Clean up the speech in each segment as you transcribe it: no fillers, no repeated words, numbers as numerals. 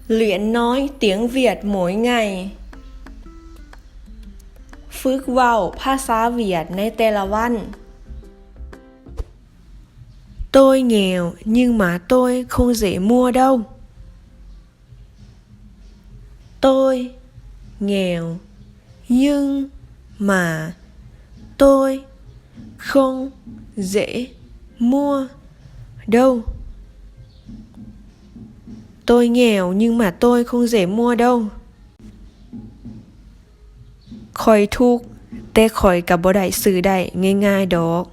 Luyện nói tiếng Việt mỗi ngàyฝึกเว้าภาษาเวียดในแต่ละวัน Tôi nghèo nhưng mà tôi không dễ mua đâu. Tôi nghèo nhưng mà tôi không dễ mua đâu. Tôi nghèo nhưng mà tôi không dễ mua đâu. ข้อยทุกข์แต่ข้อยก็บ่ได้ซื้อได้ง่ายๆดอก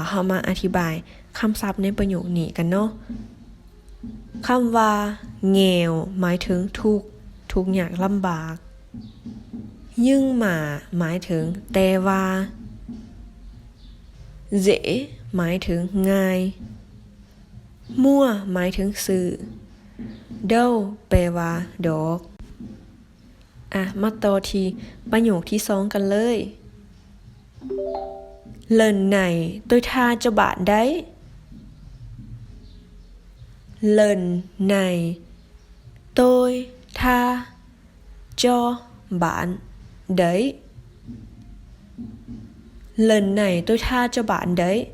เฮามาอธิบายคำศัพท์ในประโยคนี้กันเนาะคำว่าแnghวหมายถึงทุกข์ยากลำบากยิ่งมาหมายถึงแต่ว่าเจหมายถึงง่ายมั่วหมายถึงซื้อเด้าแปลว่าดอกมาต่อที่ประโยคที่2กันเลย Lần này tôi tha cho bạn đấy. Lần này tôi tha cho bạn đấy. Lần này tôi tha cho bạn đấy.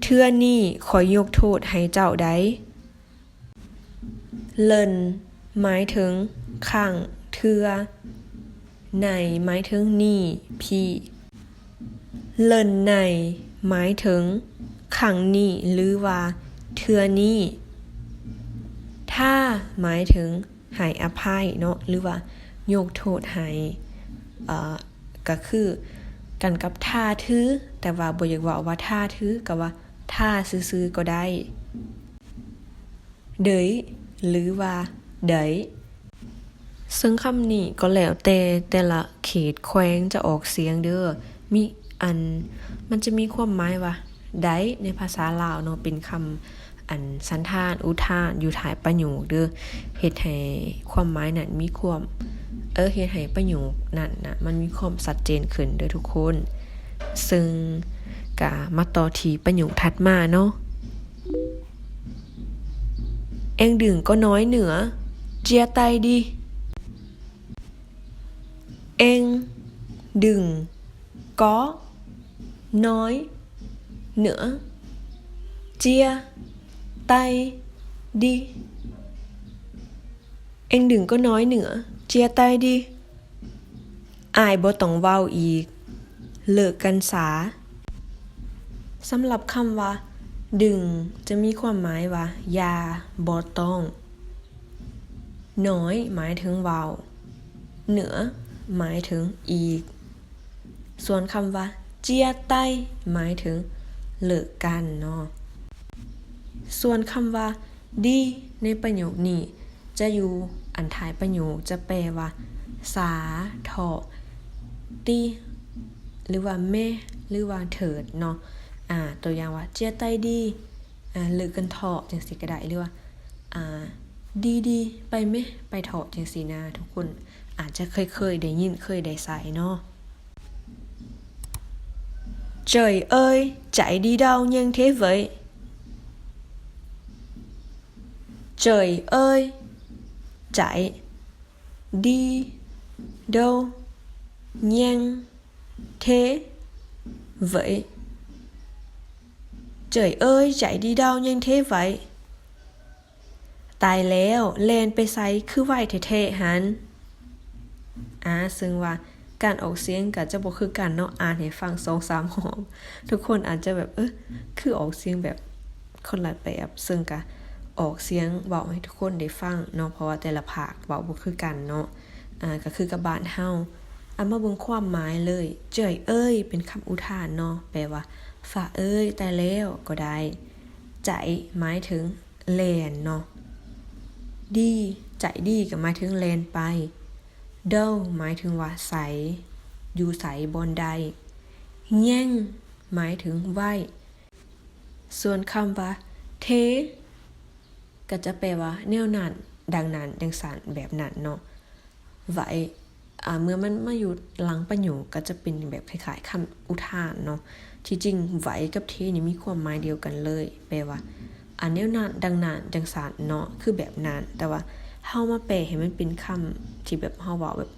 เทื่อนี้ขอยกโทษให้เจ้าได้ Lần หมายถึงครั้งเทื่อในหมายถึงนี่พี่เลินในหมายถึงครั้งนี้หรือว่าเทื่อนี้ถ้าหมายถึงให้อภัยเนาะหรือว่ายกโทษให้ก็คือกันกับท่าถือแต่ว่าบ่อยากว่าท่าถือก็ว่าท่าซื่อๆก็ได้เดยหรือว่าเดยซึ่งคำนี้ก็แล้วแต่ละเขตแขวงจะออกเสียงเด้อมีมันจะมีความหมายว่าได้ในภาษาลาวเนาะเป็นคำสันธานอุทานอยู่ท้ายประโยคเด้อเฮ็ดให้ความหมายนั้นมีความเฮ็ดให้ประโยคนั้นน่ะมันมีความชัดเจนขึ้นเด้อทุกคนซึ่งก็มาต่อที่ประโยคถัดมาเนาะเอ็งดื่มก็น้อยเหนือเจียไตดิเอ็งดื่มcó nói nữa chia tay đi anh đừng có nói nữa chia tay đi อายบ่ต้องเว้าอีกเลิกกันซะสำหรับคำว่าดึงจะมีความหมายว่าอย่าบ่ต้องน้อยหมายถึงเว้าเหนือหมายถึงอีกส่วนคำว่าเจียไต้หมายถึงเลิกกันเนาะส่วนคำว่าดีในประโยคนี้จะอยู่อันท้ายประโยคจะแปลว่าสาเถาะตีหรือว่าแม่หรือว่าเถิดเนาะตัวอย่างว่าเจียไต้ดีเลิกกันเถาะจังซี่ก็ได้หรือว่าดีไปแม่ไปเถาะจังซี่นะทุกคนอาจจะเคยได้ยินเคยได้ใส่เนาะTrời ơi, chạy đi đâu nhanh thế vậy? Trời ơi, chạy đi đâu nhanh thế vậy? Trời ơi, chạy đi đâu nhanh thế vậy? ตายแล้วแล่นไปไสคือไวแท้ๆหันซึ่งว่าการออกเสียงก็จะบ่คือกันเนาะอ่านให้ฟัง 2-3 รอบทุกคนอาจจะแบบคือออกเสียงแบบคนละแบบซึ่งก็ออกเสียงเว้าให้ทุกคนได้ฟังเนาะเพราะว่าแต่ละภาคเว้าบ่คือกันเนาะก็คือกับบ้านเฮามาเบิ่งความหมายเลยเจ้ยเอ้ยเป็นคำอุทานเนาะแปลว่าฝ่าเอ้ยตายแล้วก็ได้ใจหมายถึงแล่นเนาะดีใจดีก็หมายถึงแล่นไปเด้าหมายถึงว่าใสอยู่ใสบนใดแย่งหมายถึงไหวส่วนคำว่าเทก็จะแปลว่าแนวนั้นดังนั้นดังสันแบบนั้นเนาะไหวเมื่อมันมาอยู่หลังประโยคก็จะเป็นแบบคล้ายๆคำอุทานเนาะ ที่จริงไหวกับเทนี่มีความหมายเดียวกันเลยแปลว่าอันแนวนั้นดังนั้นจังสารเนาะคือแบบนั้นแต่ว่าเฮามาแปลให้มันเป็นคำที่แบบเฮาเว้าแบบ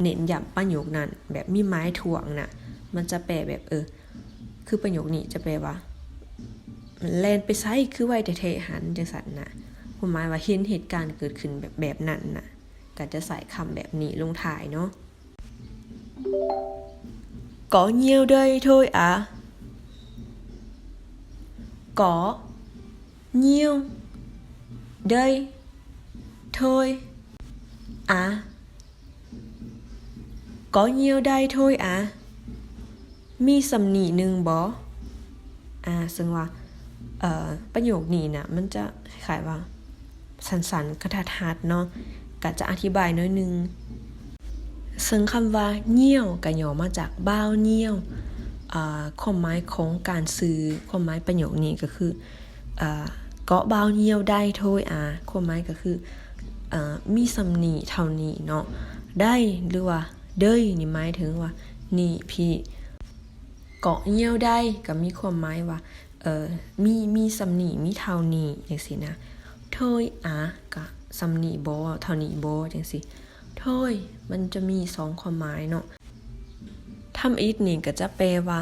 เน้นย้ำประโยคนั้นแบบมีไม้ถ่วงน่ะมันจะแปลแบบคือประโยคนี้จะแปลว่าแล่นไปไสคือไว้แท้ๆหันจังซั่นน่ะความหมายว่าเห็นเหตุการณ์เกิดขึ้นแบบนั้นน่ะก็จะใส่คำแบบนี้ลงท้ายเนาะcó nhiều đây thôi à có nhiều đây thôi à có nhiều đây thôi à มีสำนีหนึ่งบ่ซึ่งว่าประโยคนี้นะมันจะคล้ายๆว่าสั้นๆกระทัดๆเนาะก็จะอธิบายน้อยนึงซึ่งคำว่าเหี่ยวก็ย่อมาจากบ้าวเหี่ยวความหมายของการซื้อความหมายประโยคนี้ก็คือเกาะบ้าวเหี่ยวได้โทยความหมายก็คือมีสำนีเท่านี้เนาะได้หรือว่าเด้ยนี่หมายถึงว่านี่พี่เกาะเหี่ยวได้ก็มีความหมายว่ามีสำนีมีเท่านี้จังซี่นะโทยก็สำนีบ่เท่านี้บ่จังซี่โทยมันจะมี2ความหมายเนาะทำอีกนี่ก็จะแปลว่า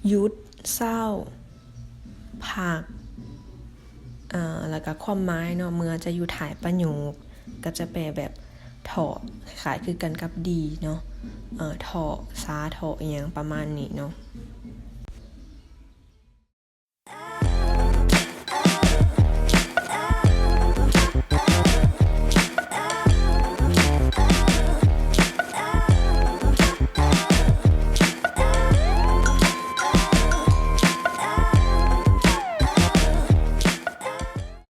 หยุดเศร้าพักแล้วก็ความหมายเนาะเมื่อจะอยู่ถ่ายประโยคก็จะแปลแบบถอคล้ายคือกันกับดีเนาะถอซาถออย่างประมาณนี้เนาะ